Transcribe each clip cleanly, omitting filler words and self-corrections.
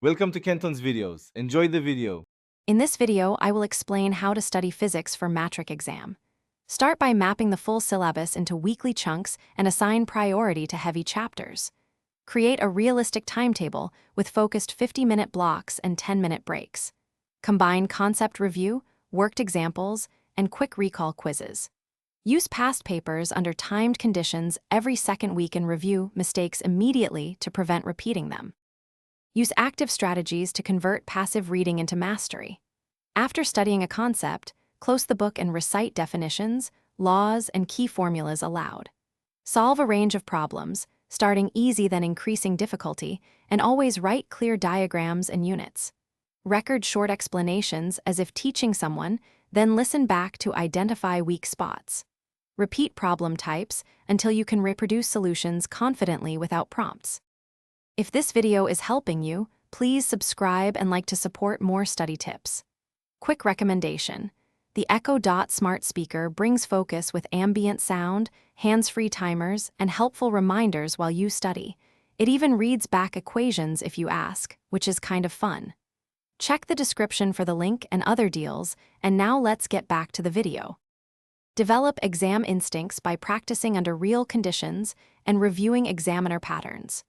Welcome to Kenton's videos. Enjoy the video. In this video, I will explain how to study physics for Matric exam. Start by mapping the full syllabus into weekly chunks and assign priority to heavy chapters. Create a realistic timetable with focused 50-minute blocks and 10-minute breaks. Combine concept review, worked examples, and quick recall quizzes. Use past papers under timed conditions every second week and review mistakes immediately to prevent repeating them. Use active strategies to convert passive reading into mastery. After studying a concept, close the book and recite definitions, laws, and key formulas aloud. Solve a range of problems, starting easy then increasing difficulty, and always write clear diagrams and units. Record short explanations as if teaching someone, then listen back to identify weak spots. Repeat problem types until you can reproduce solutions confidently without prompts. If this video is helping you, please subscribe and like to support more study tips. Quick recommendation: the Echo Dot smart speaker brings focus with ambient sound, hands-free timers, and helpful reminders while you study. It even reads back equations if you ask, which is kind of fun. Check the description for the link and other deals, and now let's get back to the video. Develop exam instincts by practicing under real conditions and reviewing examiner patterns.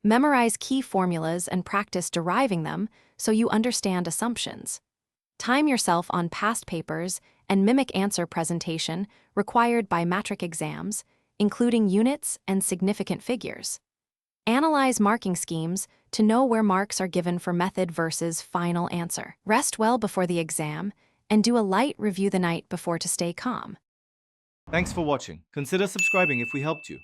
Memorize key formulas and practice deriving them so you understand assumptions. Time yourself on past papers and mimic answer presentation required by Matric exams, including units and significant figures. Analyze marking schemes to know where marks are given for method versus final answer. Rest well before the exam and do a light review the night before to stay calm. Thanks for watching. Consider subscribing if we helped you.